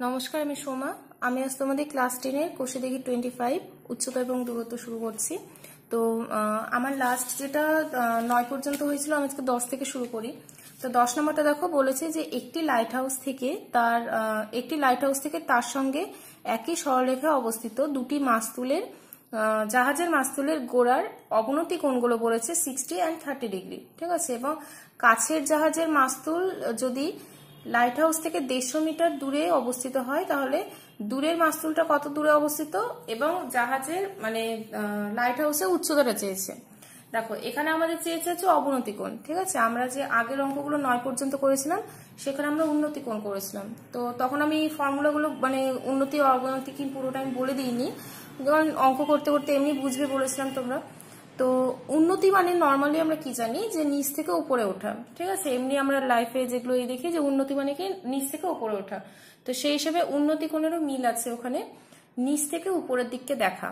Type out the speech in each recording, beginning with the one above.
নমস্কার, আমি সোমা। আমি আজ তোমাদের ক্লাস 10-এর কোষে দেখি 25 উচ্চতা এবং দূরত্ব শুরু করছি। তো আমার লাস্ট যেটা 9 পর্যন্ত হয়েছিল, আমি আজকে 10 থেকে শুরু করি। তো 10 নম্বরটা দেখো, বলেছে যে একটি লাইট হাউস থেকে তার সঙ্গে একই সরলরেখায় অবস্থিত দুটি মাস্তুলের জাহাজের মাস্তুলের গোড়ার অবনতি কোণগুলো বলেছে 60 and 30 ডিগ্রি, ঠিক আছে। এবং কাছের জাহাজের মাস্তুল যদি লাইট হাউস থেকে 150 মিটার দূরে অবস্থিত হয়, তাহলে দূরের মাস্তুলটা কত দূরে অবস্থিত এবং জাহাজের লাইট হাউসের উচ্চতাটা চেয়েছে। দেখো, এখানে আমাদের চেয়েছে হচ্ছে অবনতি কোণ, ঠিক আছে। আমরা যে আগের অঙ্কগুলো 9 পর্যন্ত করেছিলাম, সেখানে আমরা উন্নতি কোণ করেছিলাম। তো তখন আমি ফর্মুলাগুলো উন্নতি ও অবনতি কি পুরোটা আমি বলে দিইনি, কারণ অঙ্ক করতে করতে এমনি বুঝবে বলেছিলাম তোমরা। তো উন্নতি মানে নর্মালি আমরা কি জানি, যে নিচ থেকে উপরে ওঠা, ঠিক আছে। এমনি আমরা লাইফে যেগুলো দেখি যে উন্নতি মানে কি নিচ থেকে উপরে ওঠা। তো সেই হিসেবে উন্নতি কোণেরও মিল আছে ওখানে, নিচ থেকে উপরের দিককে দেখা।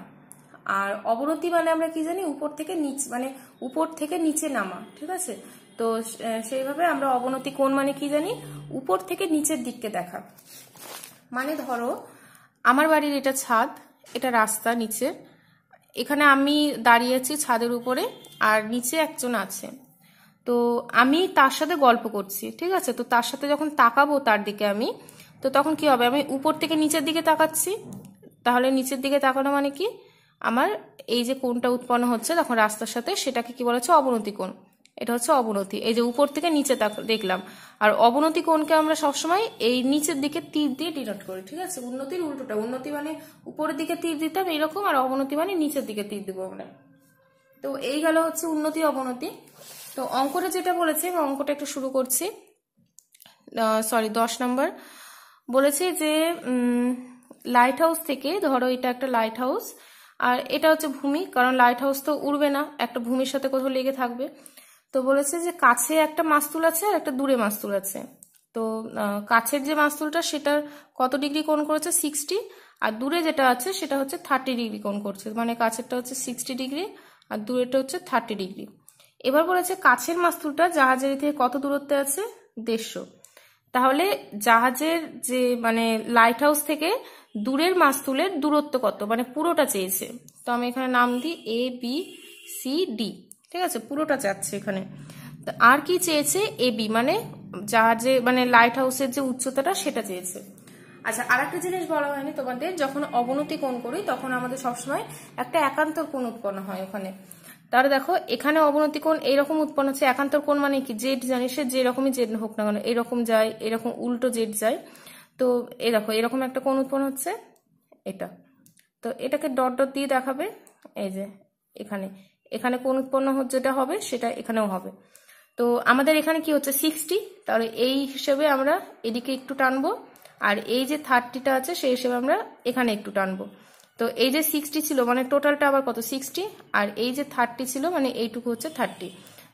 আর অবনতি মানে আমরা কি জানি, উপর থেকে নিচে নামা, ঠিক আছে। তো সেইভাবে আমরা অবনতি কোণ মানে কি জানি, উপর থেকে নিচের দিককে দেখা। মানে ধরো, আমার বাড়ির এটা ছাদ, এটা রাস্তা নিচে, এখানে আমি দাঁড়িয়ে আছি ছাদের উপরে, আর নিচে একজন আছে। তো আমি তার সাথে গল্প করছি, ঠিক আছে। তো তার সাথে যখন তাকাবো তার দিকে আমি, তো তখন কি হবে, আমি উপর থেকে নিচের দিকে তাকাচ্ছি। তাহলে নিচের দিকে তাকানো মানে কি, আমার এই যে কোণটা উৎপন্ন হচ্ছে তখন রাস্তার সাথে, সেটাকে কি বলা হচ্ছে, অবনতি কোণ। এটা হচ্ছে অবনতি, এই যে উপর থেকে নিচে দেখলাম। আর অবনতি কোণকে আমরা সবসময় এই নিচের দিকে তীর দিয়ে ডিনোট করি, ঠিক আছে। উন্নতির উল্টোটা, উন্নতি মানে উপরের দিকে তীর দিতাম এইরকম, আর অবনতি মানে নিচের দিকে তীর দেবো আমরা। তো এই গেল হচ্ছে উন্নতি অবনতি। তো অঙ্কটা যেটা বলেছে, অঙ্কটা একটু শুরু করছি। 10 নম্বর বলেছে যে লাইট হাউস থেকে, ধরো এটা একটা লাইট হাউস, আর এটা হচ্ছে ভূমি, কারণ লাইট হাউস তো উড়বে না, একটা ভূমির সাথে কোথাও লেগে থাকবে। তো বলেছে যে কাছে একটা মাস্তুল আছে আর একটা দূরে মাস্তুল আছে। তো কাছের যে মাস্তুলটা সেটার কত ডিগ্রি কোণ করেছে, 60, আর দূরে যেটা আছে সেটা হচ্ছে 30 ডিগ্রি কোণ করছে। মানে কাছেরটা হচ্ছে 60 ডিগ্রি আর দূরেরটা হচ্ছে 30 ডিগ্রি। এবার বলেছে কাছের মাস্তুলটা জাহাজের থেকে কত দূরত্বে আছে, 150। তাহলে জাহাজের যে লাইট হাউস থেকে দূরের মাস্তুলের দূরত্ব কত, পুরোটা চেয়েছে। তো আমি এখানে নাম দিই ABCD, ঠিক আছে, পুরোটা চাচ্ছে এখানে। আর কি চেয়েছে, AB মানে জাহাজে লাইট হাউসের যে উচ্চতাটা সেটা চেয়েছে। আচ্ছা, আর একটা জিনিস বলা হয়নি তোমাদের, যখন অবনতি কোণ করি তখন আমাদের সবসময় একটা একান্তর কোণ উৎপন্ন হয় ওখানে। তাহলে দেখো, এখানে অবনতি কোণ এইরকম উৎপন্ন হচ্ছে। একান্তর কোণ মানে কি, জেড জানি, সে যে রকমই জেড হোক না কেন, এরকম যায়, এরকম উল্টো জেড যায়। তো এই দেখো, এরকম একটা কোণ উৎপন্ন হচ্ছে এটা। তো এটাকে ডট ডট দিয়ে দেখাবে, এই যে এখানে এখানে কোণ উৎপন্ন যেটা হবে সেটা এখানেও হবে। তো আমাদের এখানে কি হচ্ছে, 60। তাহলে এই হিসেবে আমরা এদিকে একটু টানবো, আর এই যে 30টা আছে সেই হিসেবে আমরা এখানে একটু টানবো। তো এই যে 60 ছিল টোটালটা আবার কত, 60, আর এই যে 30 ছিল এইটুকু হচ্ছে 30।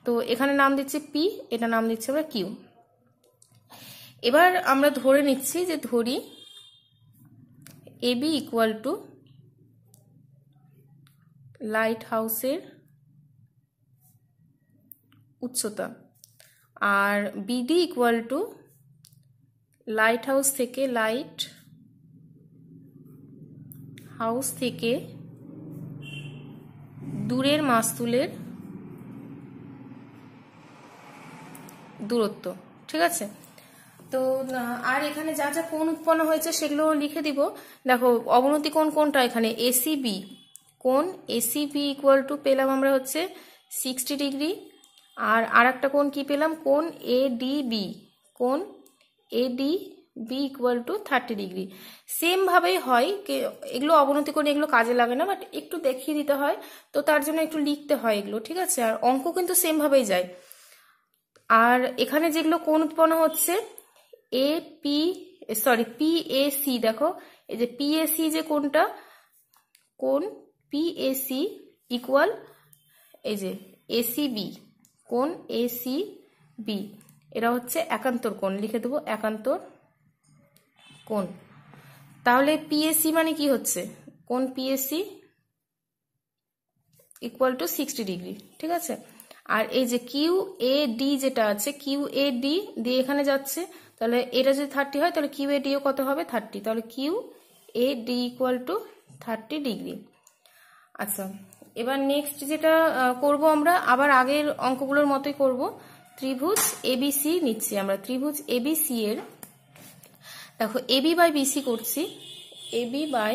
তো এখানে নাম দিচ্ছি P, এটা নাম দিচ্ছি আমরা Q। এবার আমরা ধরে নিচ্ছি যে ধরি AB ইকুয়াল টু লাইট হাউসের উচ্চতা, আর BD equal to light house থেকে দূরের মাস্তুলের দূরত্ব, ঠিক আছে। তো আর এখানে যা যা কোণ উৎপন্ন হয়েছে সেগুলো লিখে দিব। দেখো, অবনতি কোণ কোনটা, এখানে ACB কোণ, ACB ইকুয়াল টু পেলাম আমরা হচ্ছে 60 ডিগ্রি। আর একটা কোণ কি পেলাম, কোণ ADB, কোণ ADB equal to 30 degree. Same ভাবেই হয়, এগুলো অবনতি কোণ, এগুলো কাজে লাগে না, বাট একটু দেখিয়ে দিতে হয়, তো তার জন্য একটু লিখতে হয় এগুলো, ঠিক আছে। আর অঙ্ক কিন্তু সেম ভাবেই যায়। আর এখানে যেগুলো কোণ উৎপন্ন হচ্ছে PAC, দেখো এই যে PAC যে কোণটা, কোণ PAC ইকুয়াল এই যে ACB, কোণ ACB, এরা হচ্ছে একান্তর কোণ, লিখে দেবো একান্তর কোণ। তাহলে PAC মানে কি হচ্ছে, কোণ PAC ইকুয়াল টু 60 ডিগ্রি, ঠিক আছে। আর এই যে কিউ এ ডি যেটা আছে, কিউ এ ডি দিয়ে এখানে যাচ্ছে, তাহলে এটা যদি 30 হয় তাহলে কিউ এ ডিও কত হবে 30, তাহলে Q A D equal to 30 degree. আচ্ছা, এবার নেক্সট যেটা করব আমরা আবার আগের অঙ্কগুলোর মতোই করব। ত্রিভুজ এবিসি নিচ্ছি আমরা, ত্রিভুজ এবিসি এর দেখো এবি বাই বিসি করছি, AB by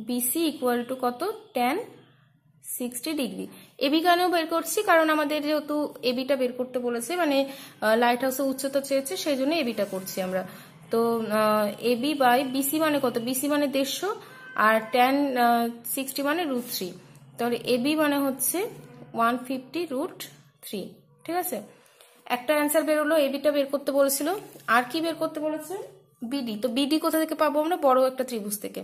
BC equal to কত tan 60 ডিগ্রি। এবি কেন বের করছি, কারণ আমাদের যেহেতু এবিটা বের করতে বলেছে, মানে লাইট হাউসের উচ্চতা চেয়েছে, সেই জন্য এবিটা করছি আমরা। তো এবি বাই বিসি মানে কত, বিসি মানে 150 আর tan 60 মানে √3, তাহলে এবি মানে হচ্ছে 150√3। ঠিক আছে, একটা অ্যান্সার বের হলো, এবিটা বের করতে বলেছিল। আর কি বের করতে বলেছে, বিডি। তো বিডি কোথা থেকে পাবো আমরা, বড় একটা ত্রিভুজ থেকে।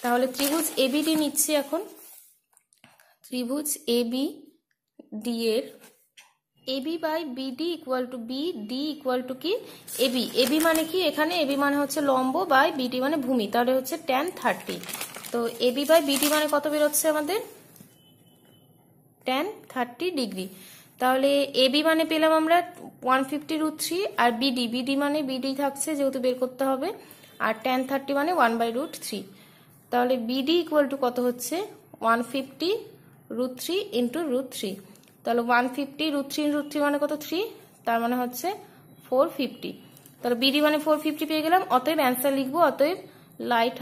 তাহলে ত্রিভুজ এবিডি নিচ্ছি এখন, ত্রিভুজ এবি ডি এর AB by BD equal to BD equal to কি এবি। এবি মানে কি, এখানে এবি মানে হচ্ছে লম্ব বাই বিডি মানে ভূমি, তাহলে হচ্ছে tan 30। তো এবি বাই বিডি মানে কত বেরোচ্ছে আমাদের, tan 30 ডিগ্রি। তাহলে এবি মানে পেলাম আমরা 150√3, আর বিডি মানে বিডি থাকছে যেহেতু বের করতে হবে, আর tan 30 মানে 1/√3। তাহলে বিডি ইকুয়াল টু কত হচ্ছে 150√3 ইন্টু √3, তাহলে 150√3 মানে কত 3, তার মানে হচ্ছে 450। তাহলে বিডি মানে 450 পেয়ে গেলাম। অতএব অ্যান্সার লিখবো, অতএব লাইট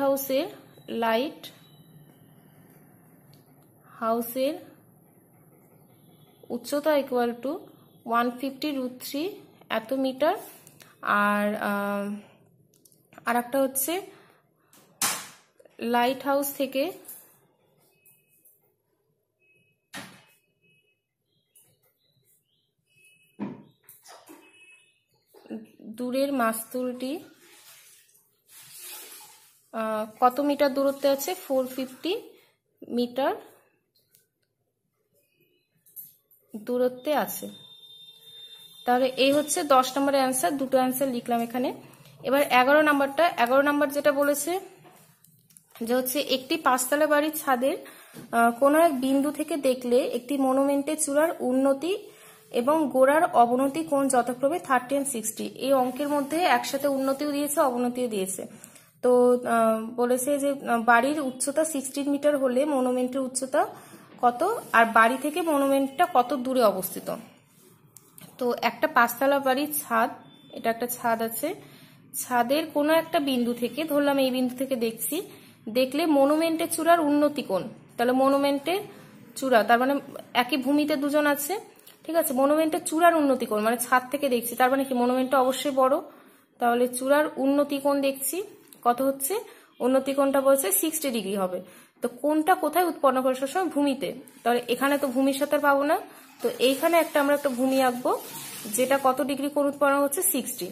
হাউসের উচ্চতা ইকুয়াল টু 150√3 এত মিটার। আর একটা হচ্ছে লাইট হাউস থেকে দূরের মাস্তুলটি কত মিটার দূরত্বে আছে, 450 মিটার দূরত্বে আছে। তাহলে এই হচ্ছে 10 নম্বরের অ্যান্সার, দুটো অ্যান্সার লিখলাম এখানে। এবার 11 নাম্বারটা, 11 নাম্বার যেটা বলেছে যে হচ্ছে একটি 5তলা বাড়ির ছাদের কোনো এক বিন্দু থেকে দেখলে একটি মনুমেন্টের চূড়ার উন্নতি এবং গোড়ার অবনতি কোণ যথাক্রমে 30 and 60। এই অঙ্কের মধ্যে একসাথে উন্নতিও দিয়েছে অবনতিও দিয়েছে। তো বলেছে যে বাড়ির উচ্চতা 16 মিটার হলে মনুমেন্টের উচ্চতা কত, আর বাড়ি থেকে মনুমেন্টটা কত দূরে অবস্থিত। তো একটা 5তলা বাড়ির ছাদ, এটা একটা ছাদ আছে, ছাদের কোনো একটা বিন্দু থেকে, ধরলাম এই বিন্দু থেকে দেখছি, দেখলে মনুমেন্টের চূড়ার উন্নতি কোণ, তাহলে মনুমেন্টের চূড়া তার মানে একই ভূমিতে দুজন আছে, ঠিক আছে। মনুমেন্টের চূড়ার উন্নতি কোণ মানে ছাদ থেকে দেখছি, তার মানে কি মনুমেন্টটা অবশ্যই বড়, তাহলে চূড়ার উন্নতি কোণ দেখছি কত হচ্ছে, উন্নতি কোণটা বলছে 60 ডিগ্রি হবে। তো কোণটা কোথায় উৎপন্ন করে, সবসময় ভূমিতে, তাহলে এখানে তো ভূমির সাথে পাবো না, তো এইখানে আমরা একটা ভূমি আঁকবো যেটা কত ডিগ্রি কোণ উৎপন্ন হচ্ছে 60।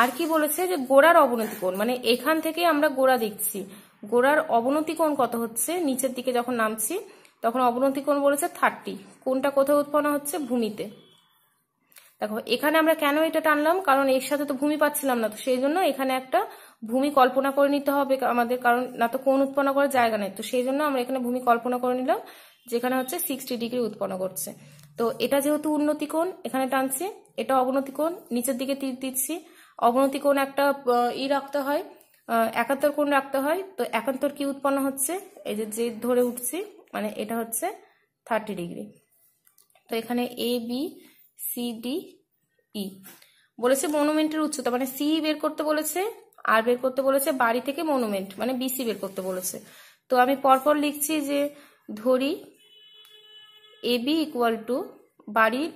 আর কি বলেছে যে গোড়ার অবনতি কোণ, মানে এখান থেকে আমরা গোড়া দেখছি, গোড়ার অবনতি কোণ কত হচ্ছে, নিচের দিকে যখন নামছি তখন অবনতি কোণ বলেছে 30। কোণটা কোথায় উৎপন্ন হচ্ছে, ভূমিতে। দেখো এখানে আমরা কেন এটা টানলাম, কারণ এর সাথে তো ভূমি পাচ্ছিলাম না, তো সেই জন্য এখানে একটা ভূমি কল্পনা করে নিতে হবে আমাদের, কারণ না তো কোণ উৎপন্ন করার জায়গা নেই, তো সেই জন্য আমরা এখানে ভূমি কল্পনা করে নিলাম যেখানে হচ্ছে 60 ডিগ্রি উৎপন্ন করছে। তো এটা যেহেতু উন্নতি কোণ এখানে টানছি, এটা অবনতি কোণ নিচের দিকে তীর দিচ্ছি, অবনতি কোণ একটা রাখতে হয়, একান্তর কোণ রাখতে হয়। তো একান্তর কি উৎপন্ন হচ্ছে, এই যে ধরে উঠছি মানে এটা হচ্ছে 30 ডিগ্রি। তো এখানে A B C D E বলেছে মনুমেন্টের উচ্চতা মানে সি বের করতে বলেছে, আর বের করতে বলেছে বাড়ি থেকে মনুমেন্ট মানে বিসি বের করতে বলেছে। তো আমি পরপর লিখছি যে ধরি এবি ইকুয়াল টু বাড়ির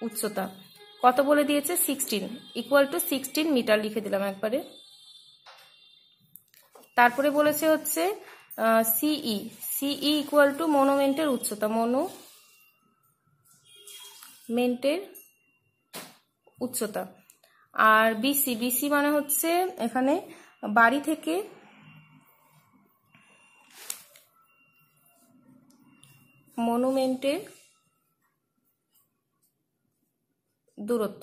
উচ্চতা কত বলে দিয়েছে 16 ইকুয়াল টু 16 মিটার লিখে দিলাম একবারে। তারপরে বলেছে হচ্ছে সিই ইকুয়াল টু মনুমেন্টের উচ্চতা, মনুমেন্টের উচ্চতা। আর বিসি মানে হচ্ছে এখানে বাড়ি থেকে মনুমেন্টের দূরত্ব,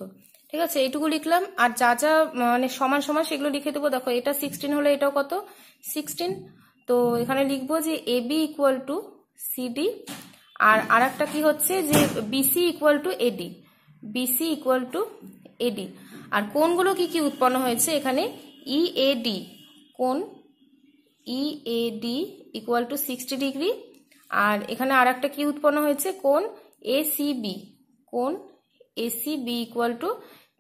ঠিক আছে। এইটুকু লিখলাম, আর যা যা মানে সমান সমান সেগুলো লিখে দেবো। দেখো এটা 16 হলে এটাও কত 16, তো এখানে লিখবো যে এবি ইকুয়াল টু সিডি, আর আরেকটা কি হচ্ছে যে BC equal to AD, BC equal to AD. আর কোণগুলো কি কি উৎপন্ন হয়েছে এখানে, ইএডি, কোণ ইএডি ইকুয়াল টু 60 ডিগ্রি। আর এখানে আরেকটা কি উৎপন্ন হয়েছে, কোণ এসিবি, কোণ এসিবি ইকুয়াল টু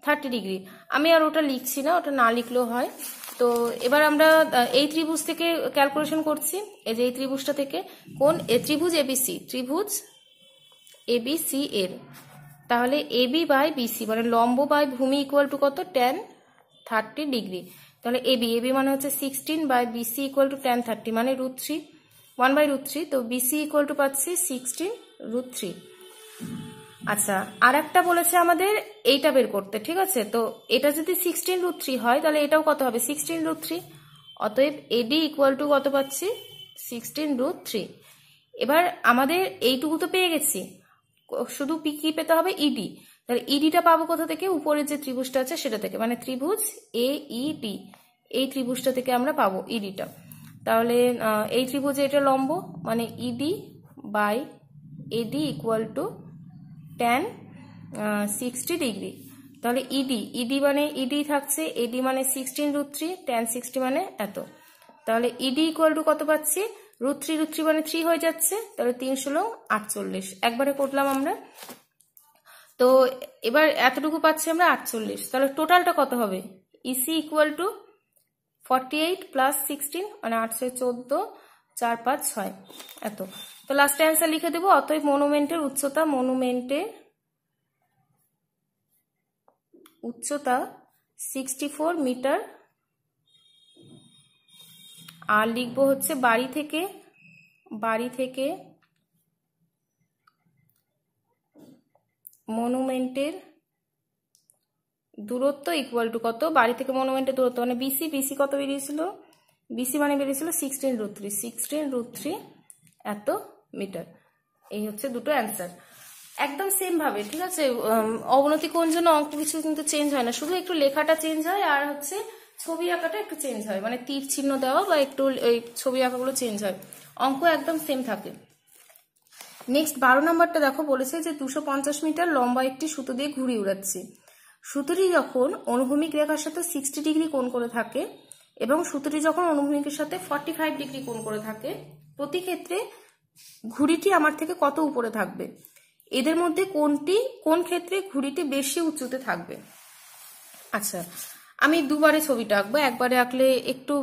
30 ডিগ্রি। আমি আর ওটা লিখছি না, ওটা না লিখলেও হয়। তো এবার আমরা এই ত্রিভুজ থেকে ক্যালকুলেশন করছি। এই যে এই ত্রিভুজটা থেকে কোণ ত্রিভুজ এবিসি, ত্রিভুজ এবিসি এর তাহলে এবি বাই বিসি মানে লম্ব বাই ভূমি ইকুয়াল টু কত, tan 30 ডিগ্রি। তাহলে এবি, এবি মানে হচ্ছে 16 by BC equal to tan 30 মানে √3, 1/√3। তো বিসি ইকুয়াল টু পাচ্ছি 16√3। আচ্ছা, আর একটা বলেছে আমাদের এইটা বের করতে, ঠিক আছে। তো এটা যদি 16√3 হয় তাহলে এটাও কত হবে, 16√3। অতএব এডি ইকুয়াল টু কত পাচ্ছি, 16√3। এবার আমাদের এইটুকু তো পেয়ে গেছি, শুধু কি পেতে হবে, ইডি। তাহলে ইডিটা পাবো কোথা থেকে, উপরের যে ত্রিভুজটা আছে সেটা থেকে, মানে ত্রিভুজ এইডি, এই ত্রিভুজটা থেকে আমরা পাবো ইডিটা। তাহলে এই ত্রিভুজে এটা লম্ব মানে ED by AD equal to tan 60 degree. তাহলে ইডি, ইডি মানে ইডি থাকছে, এডি মানে 16√3, tan 60 মানে এত। তাহলে ইডি ইকুয়াল টু কত পাচ্ছি, √3 মানে 3 হয়ে যাচ্ছে, তাহলে 3 × 48 একবারে করলাম আমরা। তো এবার এতটুকু পাচ্ছি আমরা 48, তাহলে টোটালটা কত হবে, ইসি ইকুয়াল টু 48 প্লাস 16 মানে 814, 4, 5, 6 এত। তো লাস্টে অ্যান্সার লিখে দেবো। অতএব মনুমেন্টের উচ্চতা, মনুমেন্টের উচ্চতা 64 মিটার। আর লিখবো হচ্ছে বাড়ি থেকে মনুমেন্টের দূরত্ব ইকুয়াল টু কত, বাড়ি থেকে মনুমেন্টের দূরত্ব মানে বিসি, বিসি কত বেরিয়েছিল, বিসি মানে বেরিয়েছিল 16√3, 16√3 এত মিটার। এই হচ্ছে দুটো অ্যান্সার, একদম সেম ভাবে, ঠিক আছে। অবনতি কোণ জন্য অঙ্ক কিছু কিন্তু চেঞ্জ হয় না, শুধু একটু লেখাটা চেঞ্জ হয় আর হচ্ছে ছবি আঁকাটা একটু চেঞ্জ হয়, মানে তীর চিহ্ন দেওয়া বা একটু এই ছবি আঁকাগুলো চেঞ্জ হয়, অঙ্ক একদম সেম থাকে। নেক্সট 12 নম্বরটা দেখো, বলেছে যে 250 মিটার লম্বা একটি সুতো দিয়ে ঘুড়ি উড়াচ্ছি। সুতোটি যখন অনুভূমিক রেখার সাথে 60 ডিগ্রি কোণ করে থাকে এবং সুতোটি যখন অনুভূমিকের সাথে 45 ডিগ্রি কোণ করে থাকে, প্রতি ক্ষেত্রে ঘুড়িটি আমার থেকে কত উপরে থাকবে, এদের মধ্যে কোন ক্ষেত্রে ঘুড়িটি বেশি উঁচুতে থাকবে। আচ্ছা, আমি দুবারে ছবিটা আঁকবো, একবারে আঁকলে একটু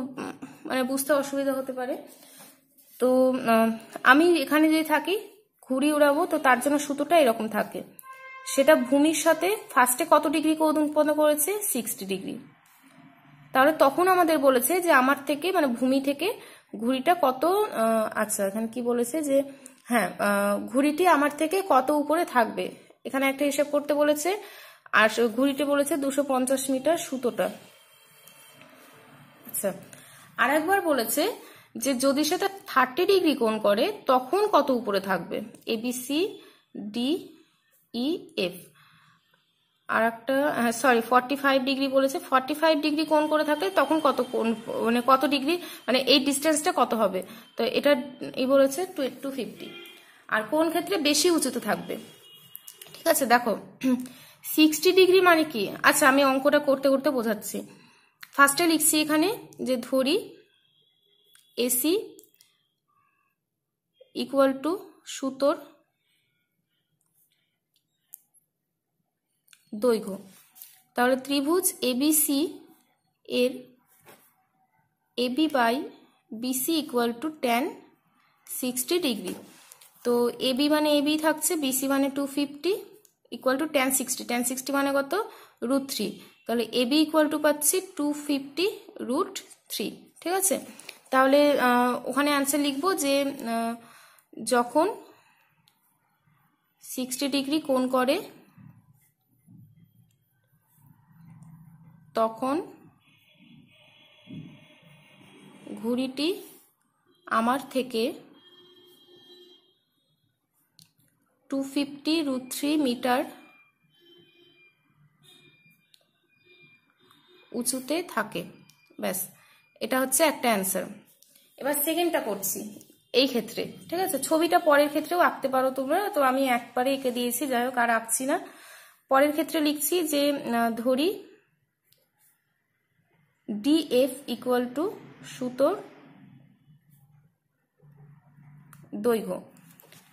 মানে বুঝতে অসুবিধা হতে পারে। তো আমি এখানে যদি থাকি ঘুড়ি উড়াবো, তো তার জন্য সুতোটা এরকম থাকে, সেটা ভূমির সাথে ফার্স্টে কত ডিগ্রি কোণ উৎপন্ন করেছে, 60 ডিগ্রি। তাহলে তখন আমাদের বলেছে যে আমার থেকে মানে ভূমি থেকে ঘুড়িটা কত, আচ্ছা এখানে কি বলেছে যে হ্যাঁ ঘুড়িটি আমার থেকে কত উপরে থাকবে, এখানে একটা হিসাব করতে বলেছে। আর ঘুড়িটি বলেছে 250 মিটার সুতোটা। আচ্ছা, আর একবার বলেছে যে যদি সেটা 30 ডিগ্রি কোণ করে তখন কত উপরে থাকবে, এবিসি ডি ই এফ। আর একটা সরি 45 ডিগ্রি বলেছে, 45 ডিগ্রি কোণ করে থাকলে তখন কত কোণ মানে কত ডিগ্রি মানে এই ডিস্টেন্সটা কত হবে, তো এটা এই বলেছে 250। আর কোন ক্ষেত্রে বেশি উঁচুতে থাকবে, ঠিক আছে। দেখো 60 ডিগ্রি মানে কি, আচ্ছা আমি অঙ্কটা করতে করতে বোঝাচ্ছি। ফার্স্টে লিখছি এখানে যে ধরি এসি ইকুয়াল টু সুতোর দৈর্ঘ্য, তাহলে ত্রিভুজ এবিসি এর AB by BC equal to tan 60 degree. তো এবি মানে এবি থাকছে, বিসি মানে 250 ইকুয়াল টু tan 60, tan 60 মানে কত, √3। তাহলে এবি ইকুয়াল টু পাচ্ছি 250√3, ঠিক আছে। তাহলে ওখানে অ্যান্সার লিখবো যে যখন 60 ডিগ্রি কোণ করে তখন ঘুড়িটি আমার থেকে 250√3 মিটার উঁচুতে থাকে। ব্যাস, এটা হচ্ছে একটা অ্যান্সার। এবার সেকেন্ডটা করছি। এই ক্ষেত্রে, ঠিক আছে। ছবিটা পরের ক্ষেত্রেও আঁকতে পারো তোমরা, তো আমি একবারে এঁকে দিয়েছি, যাই হোক আর আঁকছি না। পরের ক্ষেত্রে লিখছি যে ধরি ডিএফ ইকুয়াল টু সুতোর দৈর্ঘ্য।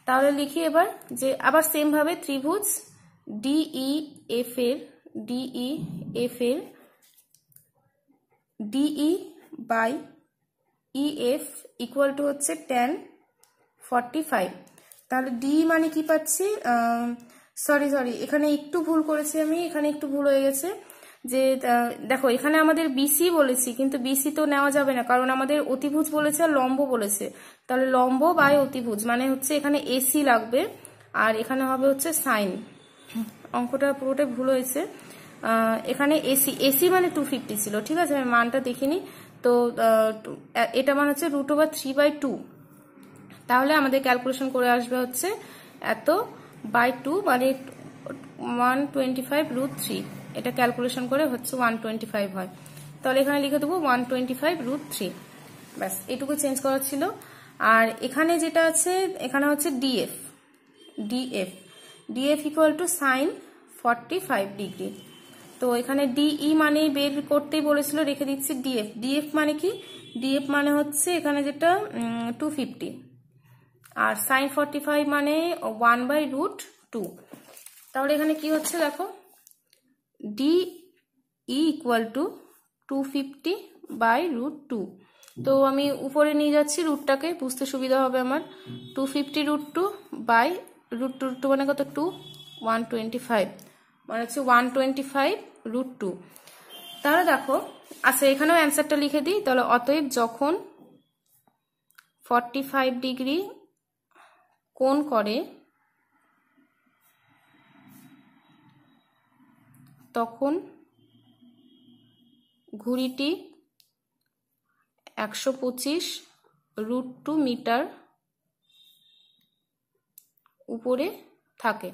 তাহলে লিখি এবার যে আবার সেম ভাবে ত্রিভুজ ডিইএফ এর DE by EF equal to হচ্ছে tan 45। তাহলে ডি মানে কি পাচ্ছি, সরি এখানে একটু ভুল করেছি আমি, এখানে একটু ভুল হয়ে গেছে। যে দেখো এখানে আমাদের বিসি বলেছি, কিন্তু বিসি তো নেওয়া যাবে না, কারণ আমাদের অতিভুজ বলেছে আর লম্ব বলেছে। তাহলে লম্ব বাই অতিভুজ মানে হচ্ছে এখানে এসি লাগবে, আর এখানে হবে হচ্ছে সাইন। অঙ্কটা পুরোটাই ভুল হয়েছে। এখানে এসি মানে 250 ছিল, ঠিক আছে, আমি মানটা দেখিনি। তো এটা মানে হচ্ছে √3/2। তাহলে আমাদের ক্যালকুলেশন করে আসবে হচ্ছে এত বাই 2 মানে 125√3। এটা ক্যালকুলেশন করে হচ্ছে 125 হয়। তাহলে এখানে লিখে দেবো 125√3। ব্যাস এটুকু চেঞ্জ করা ছিল। আর এখানে যেটা আছে এখানে হচ্ছে DF equal to sine 45 degree. তো এখানে ডিই মানে বের করতেই বলেছিল, রেখে দিচ্ছি ডিএফ মানে কি, ডিএফ মানে হচ্ছে এখানে যেটা 250, আর সাইন 45 মানে 1/√2। তাহলে এখানে কি হচ্ছে দেখো, ডিই ইকুয়াল টু 250/√2। তো আমি উপরে নিয়ে যাচ্ছি রুটটাকে, বুঝতে সুবিধা হবে আমার। 250√2 বাই √2 মানে কত, 2 125 মানে হচ্ছে 125√2। তাহলে দেখো আচ্ছা এখানেও অ্যান্সারটা লিখে দিই। তাহলে অতএব যখন 45 ডিগ্রি কোণ করে তখন ঘুড়িটি 125√2 মিটার উপরে থাকে।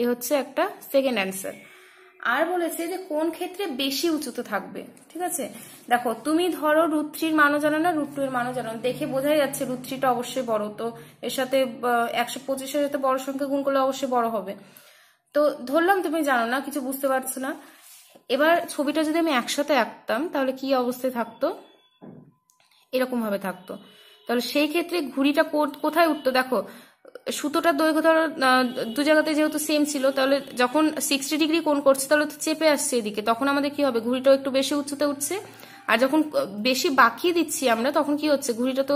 এ হচ্ছে একটা সেকেন্ড অ্যান্সার। আর বলেছে যে কোন ক্ষেত্রে বেশি উঁচুতে থাকবে, ঠিক আছে। দেখো তুমি ধরো √3 মানও জানো না, √2 এর মানও জানো, দেখে বোঝাই যাচ্ছে √3টা অবশ্যই বড়, তো এর সাথে 125-এর সাথে বড় সংখ্যা গুণ করলে অবশ্যই বড় হবে। তো ধরলাম তুমি জানো না, কিছু বুঝতে পারছো না। এবার ছবিটা যদি আমি একসাথে আঁকতাম তাহলে কি অবস্থায় থাকতো, এরকম ভাবে থাকতো। তাহলে সেই ক্ষেত্রে ঘুড়িটা কোথায় উঠতো, দেখো সুতোটার দৈর্ঘ্য ধরো দু জায়গাতে যেহেতু সেম ছিল, তাহলে যখন 60 ডিগ্রি কোণ করছে তাহলে তো চেপে আসছে এদিকে, তখন আমাদের কি হবে, ঘুড়িটাও একটু বেশি উঁচুতে উঠছে। আর যখন বেশি বাঁকিয়ে দিচ্ছি আমরা তখন কি হচ্ছে, ঘুড়িটা তো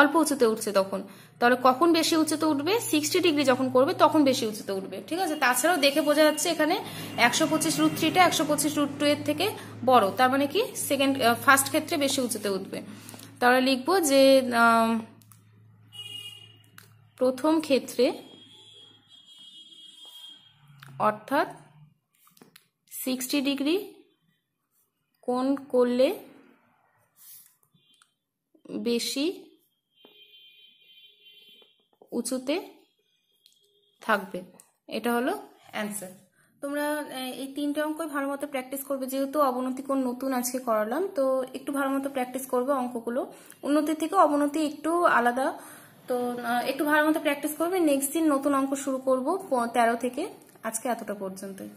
অল্প উঁচুতে উঠছে তখন। তাহলে কখন বেশি উঁচুতে উঠবে, 60 ডিগ্রি যখন করবে তখন বেশি উঁচুতে উঠবে, ঠিক আছে। তাছাড়াও দেখে বোঝা যাচ্ছে এখানে 125√3টা 125√2 এর থেকে বড়, তার মানে কি ফার্স্ট ক্ষেত্রে বেশি উঁচুতে উঠবে। তাহলে লিখবো যে প্রথম ক্ষেত্রে অর্থাৎ 60 ডিগ্রি কোণ করলে বেশি উঁচুতে থাকবে। এটা হলো অ্যান্সার। তোমরা এই তিনটে অঙ্কই ভালো মতো প্র্যাকটিস করবে, যেহেতু অবনতি কোণ নতুন আজকে করালাম, তো একটু ভালো মতো প্র্যাকটিস করবে অঙ্কগুলো। উন্নতির থেকে অবনতি একটু আলাদা, তো একটু ভালো মতো প্র্যাকটিস করবে। নেক্সট দিন নতুন অঙ্ক শুরু করব 13 থেকে। আজকে এতটা পর্যন্তই।